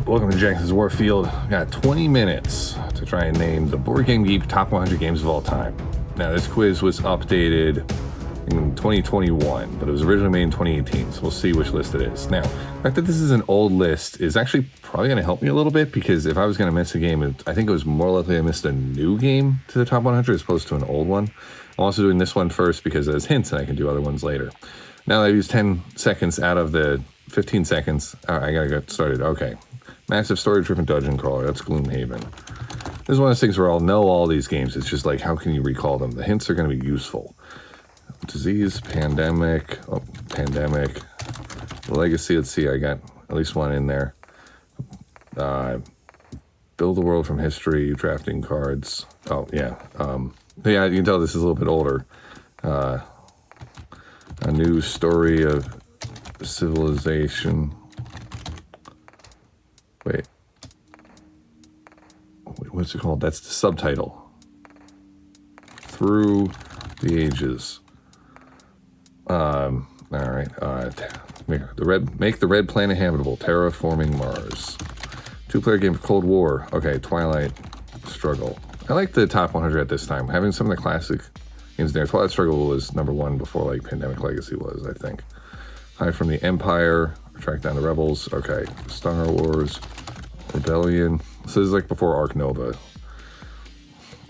Welcome to Jackson's Warfield. I've got 20 minutes to try and name the BoardGameGeek top 100 games of all time. Now, this quiz was updated in 2021, but it was originally made in 2018, so we'll see which list it is. Now, the fact that this is an old list is actually probably going to help me a little bit, because if I was going to miss a game, I think it was more likely I missed a new game to the top 100 as opposed to an old one. I'm also doing this one first because it has hints and I can do other ones later. Now that I've used 10 seconds out of the 15 seconds, I gotta get started. Okay. Massive story-driven dungeon crawler. That's Gloomhaven. This is one of those things where I'll know all these games. It's just like, how can you recall them? The hints are going to be useful. Disease, pandemic, legacy. Let's see, I got at least one in there. Build the world from history, drafting cards. Oh, yeah. Yeah, you can tell this is a little bit older. A new story of civilization. Wait, what's it called? That's the subtitle. Through the Ages. All right. Make the red planet habitable. Terraforming Mars. 2-player game of Cold War. Okay, Twilight Struggle. I like the top 100 at this time. Having some of the classic games there. Twilight Struggle was #1 before like Pandemic Legacy was, I think. Hide from the Empire. Track down the rebels. Okay. Star Wars. Rebellion. So this is like before Ark Nova.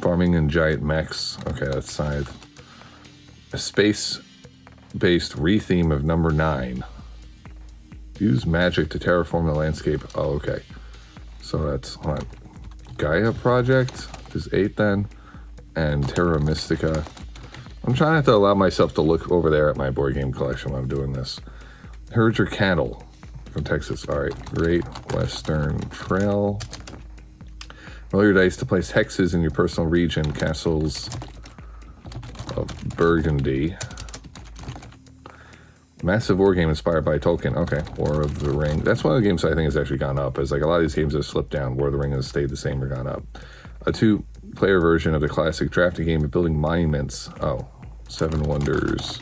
Farming and giant mechs. Okay, that's Scythe. A space-based retheme of #9. Use magic to terraform the landscape. Oh, okay. So that's on Gaia Project is 8 then, and Terra Mystica. I'm trying not to allow myself to look over there at my board game collection while I'm doing this. Herd Your Cattle from Texas. All right, Great Western Trail. Roll your dice to place hexes in your personal region. Castles of Burgundy. Massive war game inspired by Tolkien. Okay, War of the Ring. That's one of the games I think has actually gone up. It's like a lot of these games have slipped down. War of the Ring has stayed the same or gone up. A 2-player version of the classic drafting game of building monuments. Oh, Seven Wonders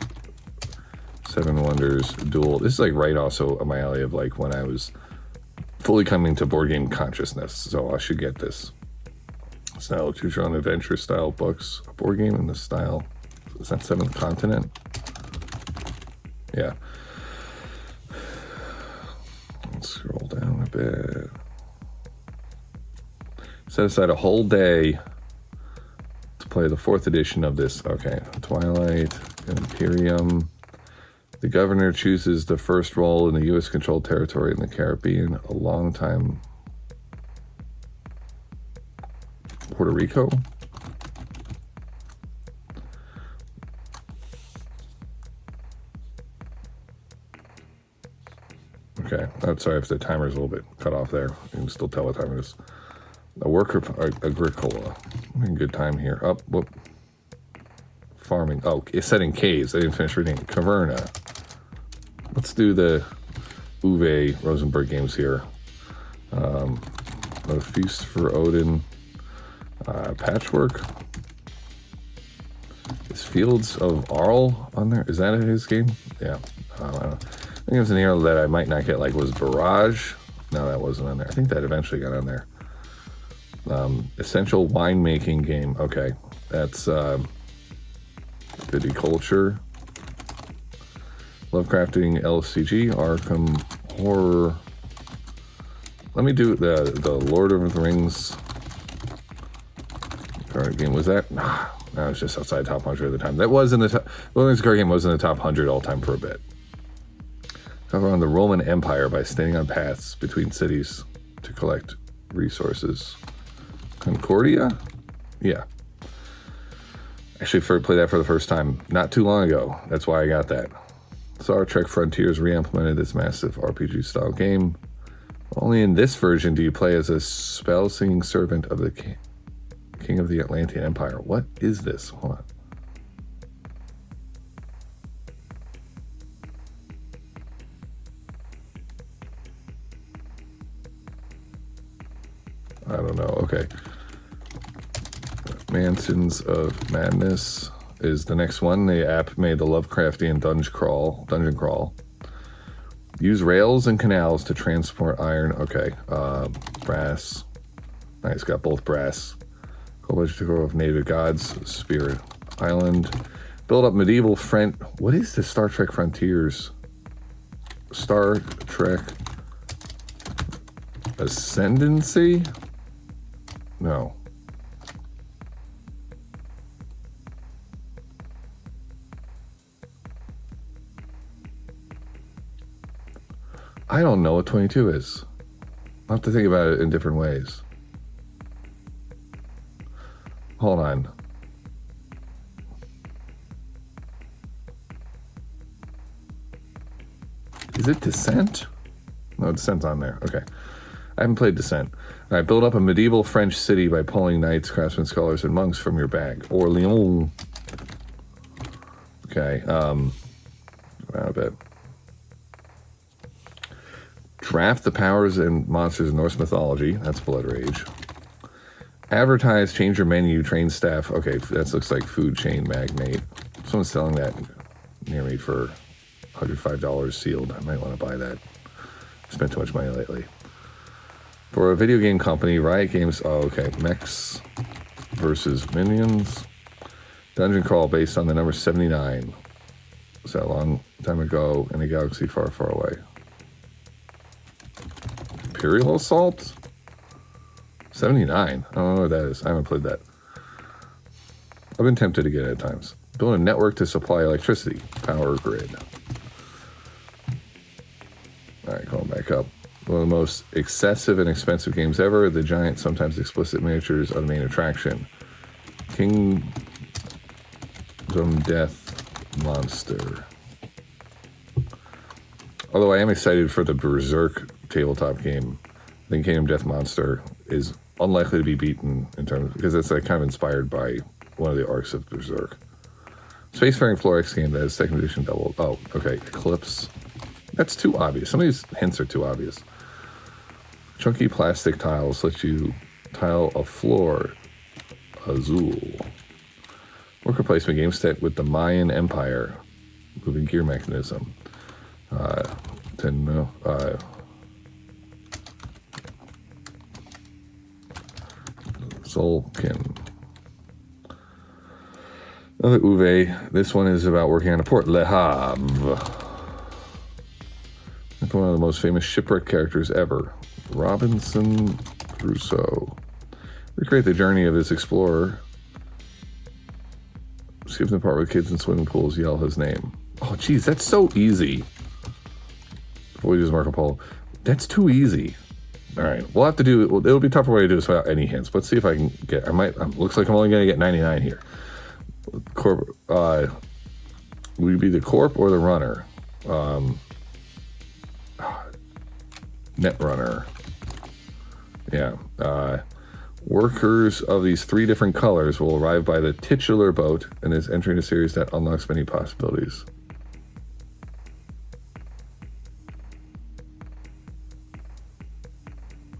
Duel. This is like right also up my alley of like when I was fully coming to board game consciousness. So I should get this. Style choose your own adventure style books. A board game in the style. Is that Seventh Continent? Yeah. Let's scroll down a bit. Set aside a whole day to play the 4th edition of this. Okay. Twilight, Imperium. The governor chooses the first role in the U.S. controlled territory in the Caribbean. A long time. Puerto Rico. Okay, I'm sorry if the timer's a little bit cut off there. You can still tell what time it is. A worker of Agricola. I'm having a good time here. Oh, whoop. Farming. Oh, it's set in caves. I didn't finish reading. Caverna. Let's do the Uwe Rosenberg games here. A Feast for Odin. Patchwork. Is Fields of Arl on there? Is that his game? Yeah. I don't know. I think it was an arrow that I might not get, like, was Barrage. No, that wasn't on there. I think that eventually got on there. Essential winemaking game. Okay. That's Viticulture. Lovecrafting LCG. Arkham Horror. Let me do the Lord of the Rings card game. Was that? No, it was just outside top 100 at the time. That was in the top. Lord of the Rings card game was in the top 100 all time for a bit. Cover on the Roman Empire by standing on paths between cities to collect resources. Concordia? Yeah. Actually, played that for the first time not too long ago. That's why I got that. Star Trek Frontiers re-implemented this massive RPG-style game. Only in this version do you play as a spell-singing servant of the King of the Atlantean Empire. What is this? Hold on. I don't know. Okay. Mansions of Madness is the next one. The app made the Lovecraftian dungeon crawl. Use rails and canals to transport iron. Okay. Brass. Nice, got both brass. College of native gods. Spirit Island. Build up medieval What is the Star Trek Frontiers? Star Trek Ascendancy? No. I don't know what 22 is. I'll have to think about it in different ways. Hold on. Is it Descent? No, Descent's on there. Okay. I haven't played Descent. All right, build up a medieval French city by pulling knights, craftsmen, scholars, and monks from your bag. Orléans. Okay. Around a bit. Draft the powers and monsters of Norse mythology. That's Blood Rage. Advertise, change your menu, train staff. Okay, that looks like food chain magnate. Someone's selling that near me for $105 sealed. I might want to buy that. I spent too much money lately. For a video game company, Riot Games. Oh, okay. Mechs versus Minions. Dungeon crawl based on the number 79. Was that a long time ago in a galaxy far, far away? Imperial Assault? 79. I don't know what that is. I haven't played that. I've been tempted to get it at times. Build a network to supply electricity. Power grid. Alright, going back up. One of the most excessive and expensive games ever. The giant, sometimes explicit miniatures are the main attraction. Kingdom Death Monster. Although I am excited for the Berserk tabletop game. I think Kingdom Death Monster is unlikely to be beaten in terms because it's like kind of inspired by one of the arcs of Berserk. Spacefaring Florex game that is second edition double. Oh, okay. Eclipse. That's too obvious. Some of these hints are too obvious. Chunky plastic tiles let you tile a floor. Azul. Worker placement game set with the Mayan Empire. Moving gear mechanism. Solkin. Another Uwe. This one is about working on a port. Le Havre. One of the most famous shipwreck characters ever. Robinson Crusoe. Recreate the journey of this explorer. Skip the part where kids in swimming pools yell his name. Oh, geez, that's so easy. Voyages Marco Polo. That's too easy. All right, we'll have to do it. It'll be a tougher way to do this without any hints. Let's see if I can get. Looks like I'm only going to get 99 here. Corp. Will you be the corp or the runner? Netrunner. Yeah. Workers of these three different colors will arrive by the titular boat and is entering a series that unlocks many possibilities.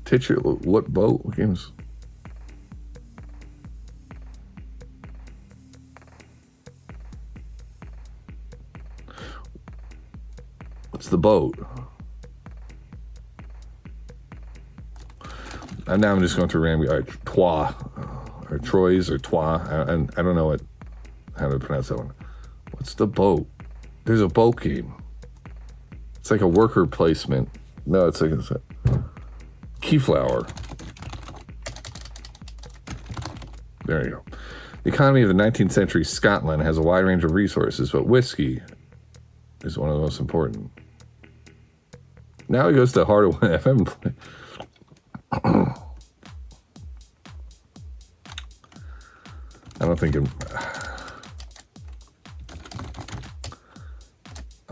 Titular, what boat? What games? What's the boat? And now I'm just going through random. Trois, or Troyes, or Trois. And I don't know how to pronounce that one. What's the boat? There's a boat game. It's like a worker placement. No, it's like a Keyflower. There you go. The economy of the 19th century Scotland has a wide range of resources, but whiskey is one of the most important. Now it goes to Heart of Win. I haven't played. I don't think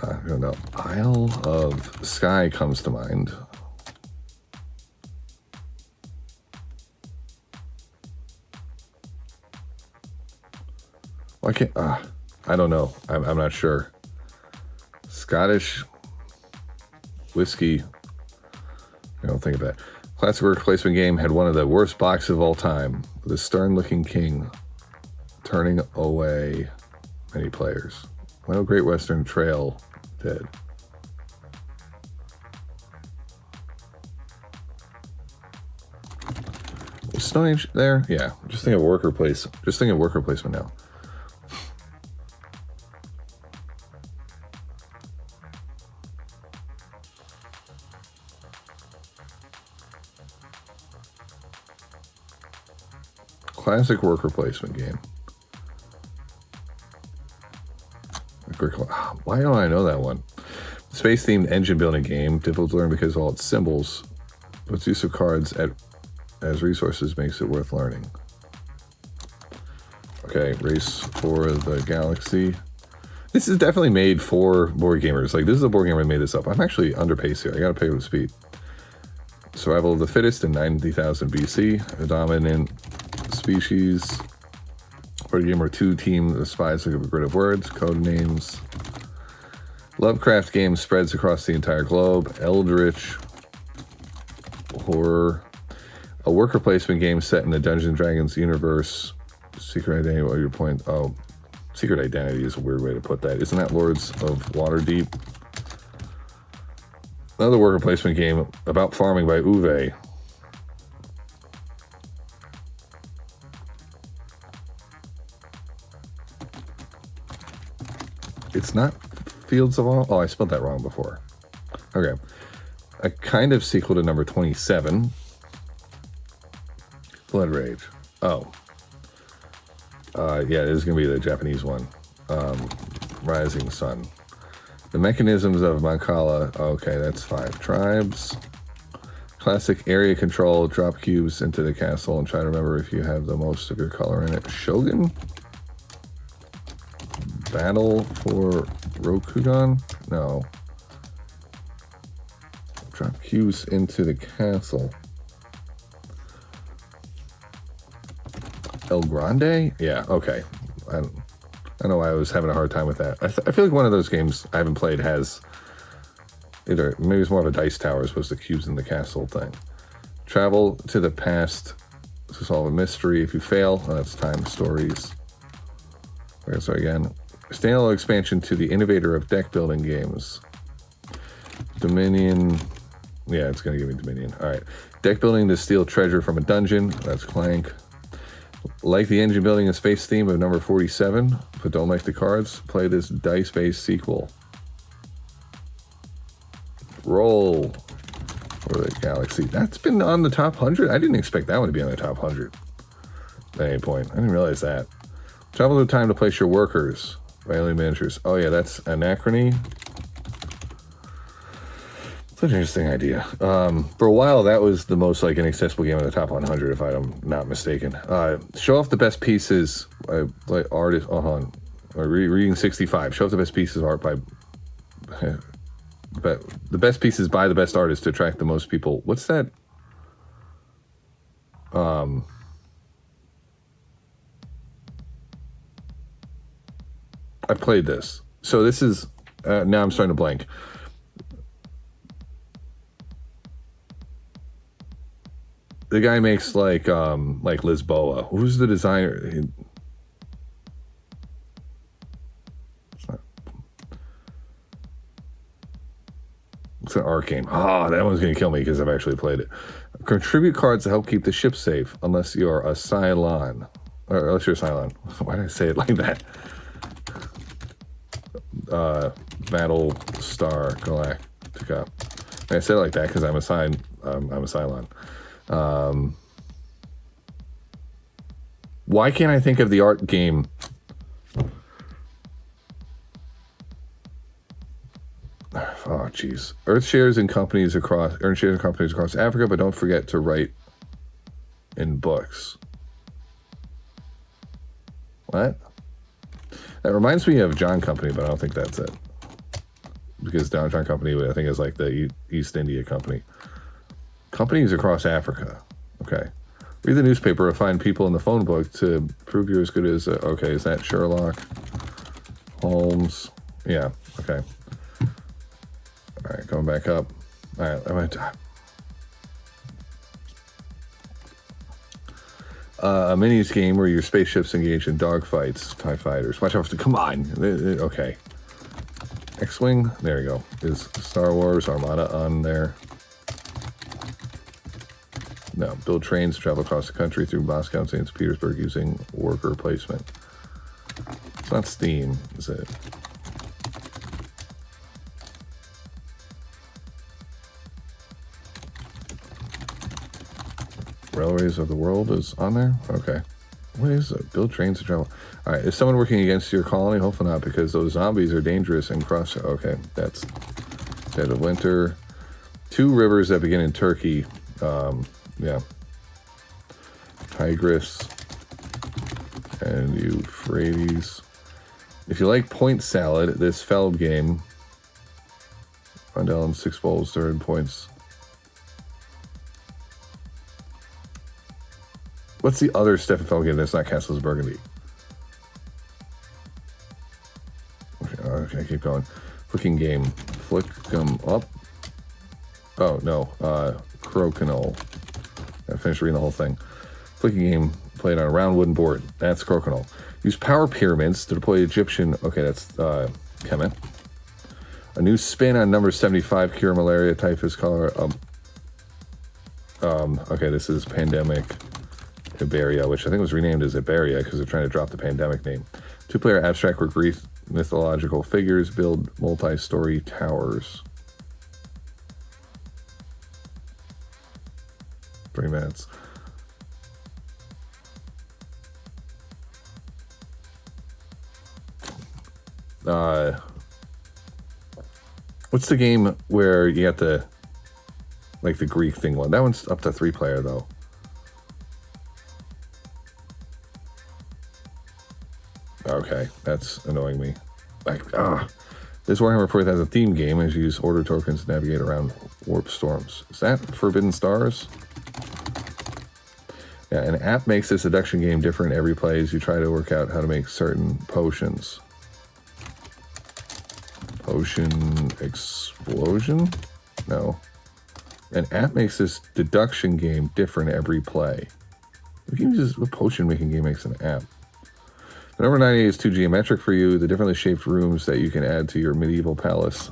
I don't know. Isle of Skye comes to mind. Why can't I don't know. I'm not sure. Scottish whiskey. I don't think of that. Classic worker placement game had one of the worst boxes of all time. The stern-looking king turning away many players. Well, Great Western Trail dead. Stone Age there? Yeah. Just think of worker place. Just think of worker placement now. Classic worker placement game. Why don't I know that one? Space-themed engine building game. Difficult to learn because of all its symbols. But its use of cards as resources makes it worth learning. Okay, Race for the Galaxy. This is definitely made for board gamers. Like, this is a board gamer that made this up. I'm actually under pace here. I gotta pick up the speed. Survival of the fittest in 90,000 BC. A dominant species. Board gamer 2 team of spies look at a grid of words, code names. Lovecraft game spreads across the entire globe. Eldritch horror. A worker placement game set in the Dungeons & Dragons universe. Secret Identity, what your point? Oh, Secret Identity is a weird way to put that. Isn't that Lords of Waterdeep? Another worker placement game about farming by Uwe. It's not Fields of All. Oh, I spelled that wrong before. Okay. A kind of sequel to number 27. Blood Rage. Oh. Yeah, it is going to be the Japanese one. Rising Sun. The mechanisms of Mancala. Okay, that's 5 tribes. Classic area control. Drop cubes into the castle and try to remember if you have the most of your color in it. Shogun? Battle for Rokugan? No. Drop cubes into the castle. El Grande? Yeah, okay. I don't know why I was having a hard time with that. I feel like one of those games I haven't played has either, maybe it's more of a dice tower as opposed to cubes in the castle thing. Travel to the past to solve a mystery. If you fail, that's time stories. Okay, so again, standalone expansion to the innovator of deck building games. Dominion. Yeah, it's going to give me Dominion. All right. Deck building to steal treasure from a dungeon. That's Clank. Like the engine building and space theme of number 47, but don't like the cards, play this dice-based sequel. Roll for the Galaxy. That's been on the top 100. I didn't expect that one to be on the top 100 at any point. I didn't realize that. Travel through time to place your workers. Alien miniatures. Oh yeah, that's Anachrony. Such an interesting idea. For a while, that was the most like inaccessible game in the top 100, if I'm not mistaken. Show off the best pieces, like artist. Hold on, reading 65. Show off the best pieces of art by, but the best pieces by the best artist to attract the most people. What's that? I played this, so this is now I'm starting to blank. The guy makes like Lisboa. Who's the designer? It's an art game. That one's gonna kill me because I've actually played it. Contribute cards to help keep the ship safe, unless you're a Cylon. Or unless you're a Cylon. Why did I say it like that? Battle Star Galactica. I said it like that because I'm a Cylon. Why can't I think of the art game? Oh, jeez. Earn shares in companies across Africa, but don't forget to write in books. What? That reminds me of John Company, but I don't think that's it. Because John Company, I think, is like the East India Company. Companies across Africa. Okay. Read the newspaper or find people in the phone book to prove you're as good as... okay, is that Sherlock? Holmes? Yeah, okay. All right, going back up. All right, I'm going to... a minis game where your spaceships engage in dogfights, TIE fighters. Watch out for... Come on. Okay. X-Wing. There you go. Is Star Wars Armada on there? No. Build trains to travel across the country through Moscow and St. Petersburg using worker placement. It's not Steam, is it? Railways of the World is on there? Okay. What is it? Build trains to travel. All right. Is someone working against your colony? Hopefully not, because those zombies are dangerous and cross. Okay. That's Dead of Winter. 2 rivers that begin in Turkey. Yeah. Tigris and Euphrates. If you like point salad, this Feld game. Rondell and 6 bowls, 3rd points. What's the other Stefan Feld game that's not Castles Burgundy? Okay, keep going. Flicking game. Flick them up. Oh, no. Crokinole. I finished reading the whole thing. Flicking game played on a round wooden board. That's Crokinole. Use power pyramids to deploy Egyptian. Okay, that's Kemet. A new spin on number 75. Cure malaria, typhus, cholera. Okay, this is Pandemic Iberia, which I think was renamed as Iberia because they're trying to drop the pandemic name. 2-player abstract with Greek mythological figures. Build multi-story towers. 3 minutes. What's the game where you got the like the Greek thing one? That one's up to 3-player though. Okay, that's annoying me. This Warhammer 40,000 theme game as you use order tokens to navigate around warp storms. Is that Forbidden Stars? Yeah, an app makes this seduction game different every play as you try to work out how to make certain potions. Potion explosion? No. An app makes this deduction game different every play. A potion making game makes an app. The number 98 is too geometric for you. The differently shaped rooms that you can add to your medieval palace.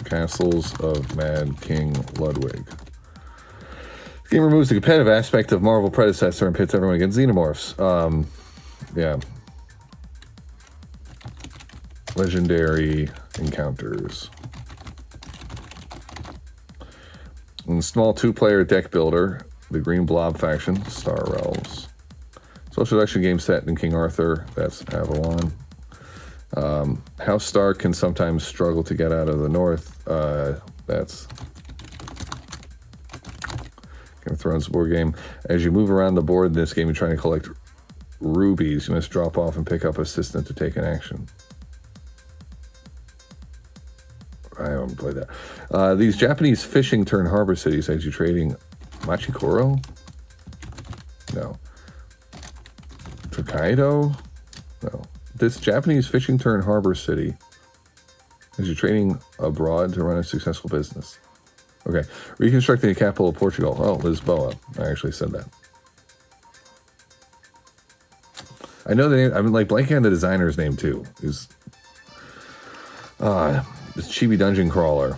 Castles of Mad King Ludwig. This game removes the competitive aspect of Marvel predecessor and pits everyone against xenomorphs. Yeah. Legendary encounters. And small 2-player deck builder. The Green Blob faction, Star Realms. Social deduction game set in King Arthur, that's Avalon. House Stark can sometimes struggle to get out of the north, that's Game of Thrones board game. As you move around the board in this game, you're trying to collect rubies. You must drop off and pick up assistant to take an action. I haven't played that. These Japanese fishing turn harbor cities as you trading Machikoro? No. Tokaido? No. This Japanese fishing turn harbor city as you're trading abroad to run a successful business. Okay. Reconstructing the capital of Portugal. Oh, Lisboa. I actually said that. I know the name. I'm like blanking on the designer's name too. Is this Chibi Dungeon Crawler.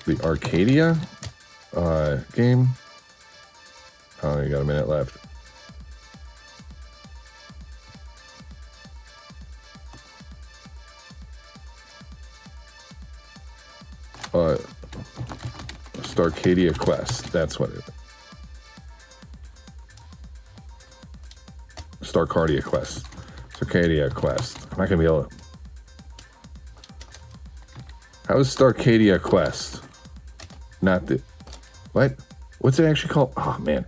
The Arcadia game. Oh, you got a minute left. Starcadia Quest. That's what it is. Starcadia Quest. Starcadia Quest. I'm not going to be able to... How is Starcadia Quest? Not the... What? What's it actually called? Oh, man.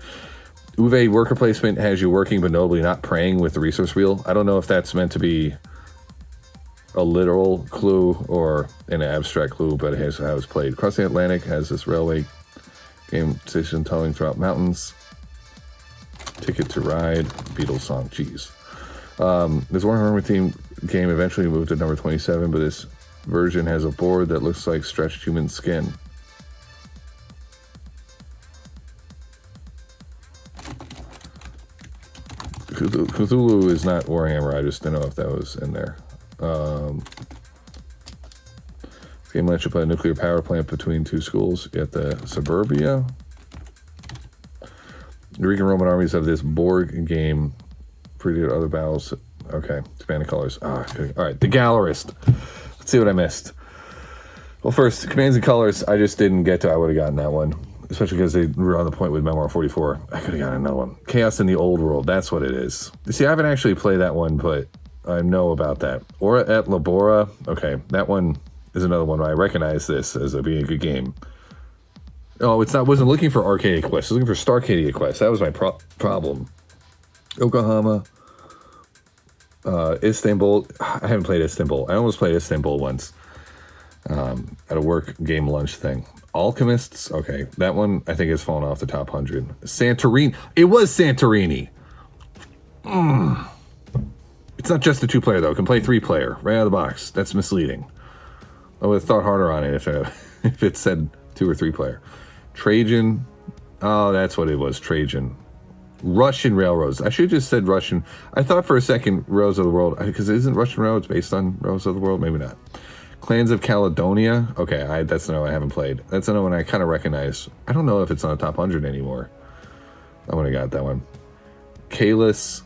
Uwe worker placement has you working but notably not praying with the resource wheel. I don't know if that's meant to be a literal clue or an abstract clue, but it has how it's played. Across the Atlantic has this railway game station tunneling throughout mountains. Ticket to Ride, Beatles song, jeez. This Warhammer theme game eventually moved to number 27, but this version has a board that looks like stretched human skin. Cthulhu is not Warhammer. I just didn't know if that was in there. This game lets you play a nuclear power plant between two schools. You got the Suburbia. The Greek and Roman armies have this board game. Pretty good other battles. Okay, expanded colors. All right, the Gallerist. Let's see what I missed. Well, first, commands and colors. I just didn't get to. I would have gotten that one, especially because they were on the point with Memoir 44. I could have gotten another one. Chaos in the Old World. That's what it is. See, I haven't actually played that one, but I know about that. Aura et Labora. Okay, that one is another one where I recognize this as being a good game. Oh, it's not. Wasn't looking for Arcadia Quest. I was looking for Starcadia Quest. That was my problem. Yokohama. Istanbul. I haven't played Istanbul. I almost played Istanbul once. At a work game lunch thing. Alchemists. Okay, that one I think has fallen off the top 100. Santorini. It was Santorini. It's not just a 2-player though. It can play 3-player right out of the box. That's misleading. I would have thought harder on it if it said 2 or 3-player. Trajan. Oh, that's what it was. Trajan. Russian Railroads. I should have just said Russian. I thought for a second Rails of the World, because isn't Russian Railroads based on Rails of the World? Maybe not. Clans of Caledonia. Okay, that's another one I haven't played. That's another one I kind of recognize. I don't know if it's on the top 100 anymore. I would have got that one. Kalis.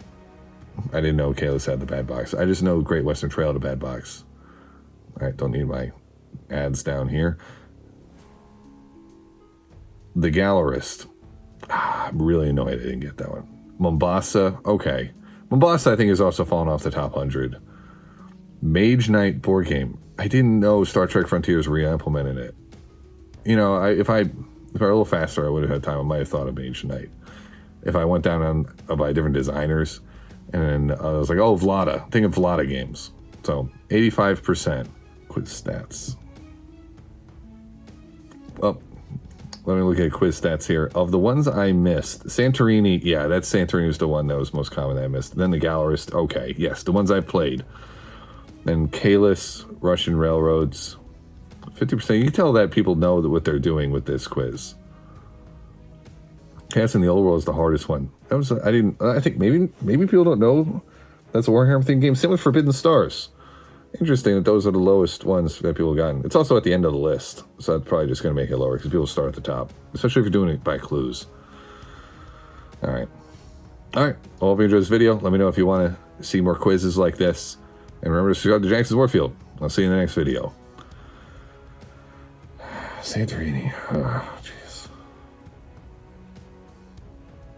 I didn't know Kalis had the bad box. I just know Great Western Trail had a bad box. All right, don't need my ads down here. The Gallerist. I'm really annoyed I didn't get that one. Mombasa. Okay. Mombasa, I think, has also fallen off the top 100. Mage Knight board game. I didn't know Star Trek Frontiers re-implemented it. You know, if I were a little faster, I would have had time. I might have thought of Mage Knight. If I went down by different designers, and then I was like, oh, Vlada. Think of Vlada games. So, 85%. Quiz stats. Well, let me look at quiz stats here. Of the ones I missed, Santorini, yeah, Santorini was the one that was most common that I missed. Then the Gallerist, okay, yes, the ones I played. Then Kalis, Russian Railroads, 50%. You can tell that people know what they're doing with this quiz. Chaos in the Old World is the hardest one. I think maybe people don't know that's a Warhammer themed game. Same with Forbidden Stars. Interesting that those are the lowest ones that people have gotten. It's also at the end of the list, so that's probably just going to make it lower because people start at the top, especially if you're doing it by clues. All right. Well, I hope you enjoyed this video. Let me know if you want to see more quizzes like this. And remember to subscribe to Jackson's Warfield. I'll see you in the next video. Santorini. Oh,